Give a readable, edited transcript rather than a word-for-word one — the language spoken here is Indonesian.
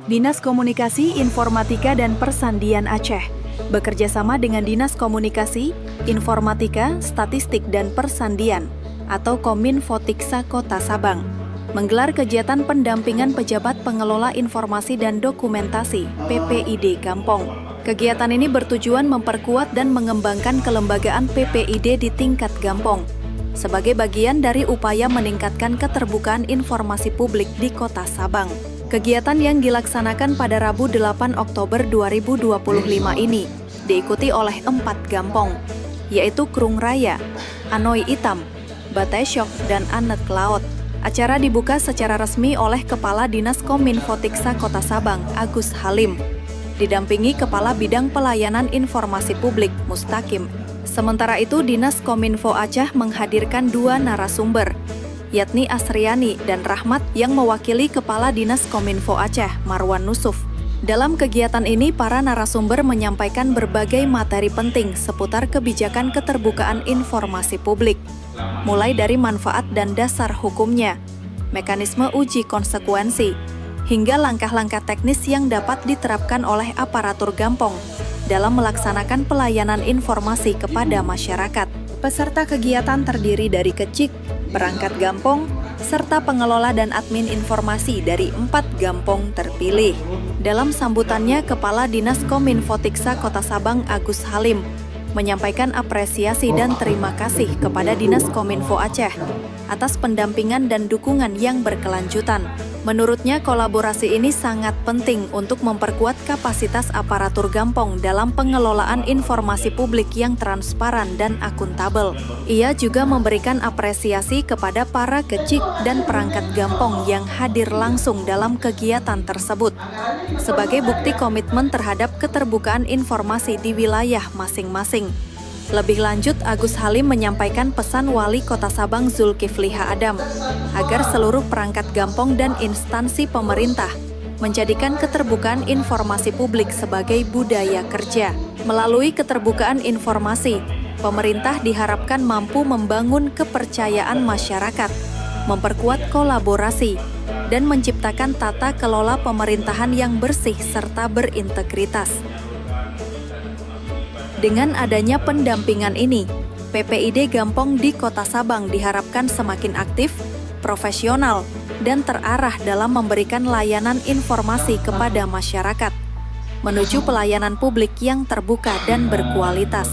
Dinas Komunikasi, Informatika, dan Persandian Aceh bekerjasama dengan Dinas Komunikasi, Informatika, Statistik, dan Persandian atau Kominfotiksa Kota Sabang menggelar kegiatan pendampingan pejabat pengelola informasi dan dokumentasi (PPID) Gampong. Kegiatan ini bertujuan memperkuat dan mengembangkan kelembagaan PPID di tingkat Gampong sebagai bagian dari upaya meningkatkan keterbukaan informasi publik di Kota Sabang. Kegiatan yang dilaksanakan pada Rabu 8 Oktober 2025 ini diikuti oleh 4 Gampong, yaitu Krung Raya, Anoy Itam, Batesyok, dan Anet Laut. Acara dibuka secara resmi oleh Kepala Dinas Kominfotiksa Kota Sabang, Agus Halim, didampingi Kepala Bidang Pelayanan Informasi Publik, Mustaqim. Sementara itu, Dinas Kominfo Aceh menghadirkan 2 narasumber, yakni Asriani dan Rahmat yang mewakili Kepala Dinas Kominfo Aceh, Marwan Nusuf. Dalam kegiatan ini, para narasumber menyampaikan berbagai materi penting seputar kebijakan keterbukaan informasi publik, mulai dari manfaat dan dasar hukumnya, mekanisme uji konsekuensi, hingga langkah-langkah teknis yang dapat diterapkan oleh aparatur Gampong dalam melaksanakan pelayanan informasi kepada masyarakat. Peserta kegiatan terdiri dari kecik, perangkat Gampong, serta pengelola dan admin informasi dari 4 Gampong terpilih. Dalam sambutannya, Kepala Dinas Kominfotiksa Kota Sabang Agus Halim menyampaikan apresiasi dan terima kasih kepada Dinas Kominfo Aceh atas pendampingan dan dukungan yang berkelanjutan. Menurutnya, kolaborasi ini sangat penting untuk memperkuat kapasitas aparatur Gampong dalam pengelolaan informasi publik yang transparan dan akuntabel. Ia juga memberikan apresiasi kepada para kecik dan perangkat Gampong yang hadir langsung dalam kegiatan tersebut sebagai bukti komitmen terhadap keterbukaan informasi di wilayah masing-masing. Lebih lanjut, Agus Halim menyampaikan pesan Wali Kota Sabang Zulkifli Haadam agar seluruh perangkat Gampong dan instansi pemerintah menjadikan keterbukaan informasi publik sebagai budaya kerja. Melalui keterbukaan informasi, pemerintah diharapkan mampu membangun kepercayaan masyarakat, memperkuat kolaborasi, dan menciptakan tata kelola pemerintahan yang bersih serta berintegritas. Dengan adanya pendampingan ini, PPID Gampong di Kota Sabang diharapkan semakin aktif, profesional, dan terarah dalam memberikan layanan informasi kepada masyarakat, menuju pelayanan publik yang terbuka dan berkualitas.